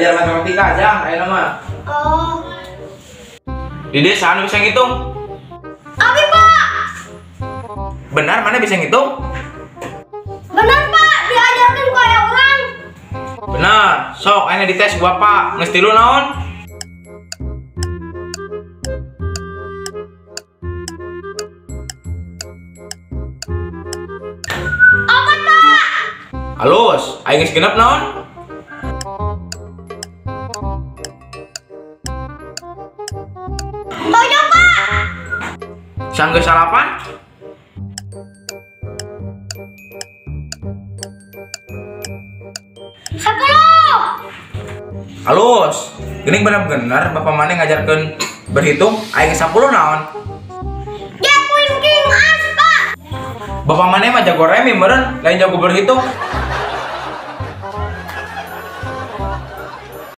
belajar matematika aja, ayo mah. Oh. Di desa anu bisa ngitung? Abi, Pak. Benar mana bisa ngitung? Benar, Pak. Diajarkan kayak orang. Benar. Sok, ayo dites gua Pak. Nges tilu naon? Opat, Pak. Halus, ayo geus genep naon? Toyo, Pak. Sanggeus salapan? Sepuluh. Halus. Geuning bener-bener Bapak mana ngajarkeun berhitung ayo geus 10 naon? Jack Queen King As, Pak. Bapak mana mah jago remi meureun, lain jago berhitung.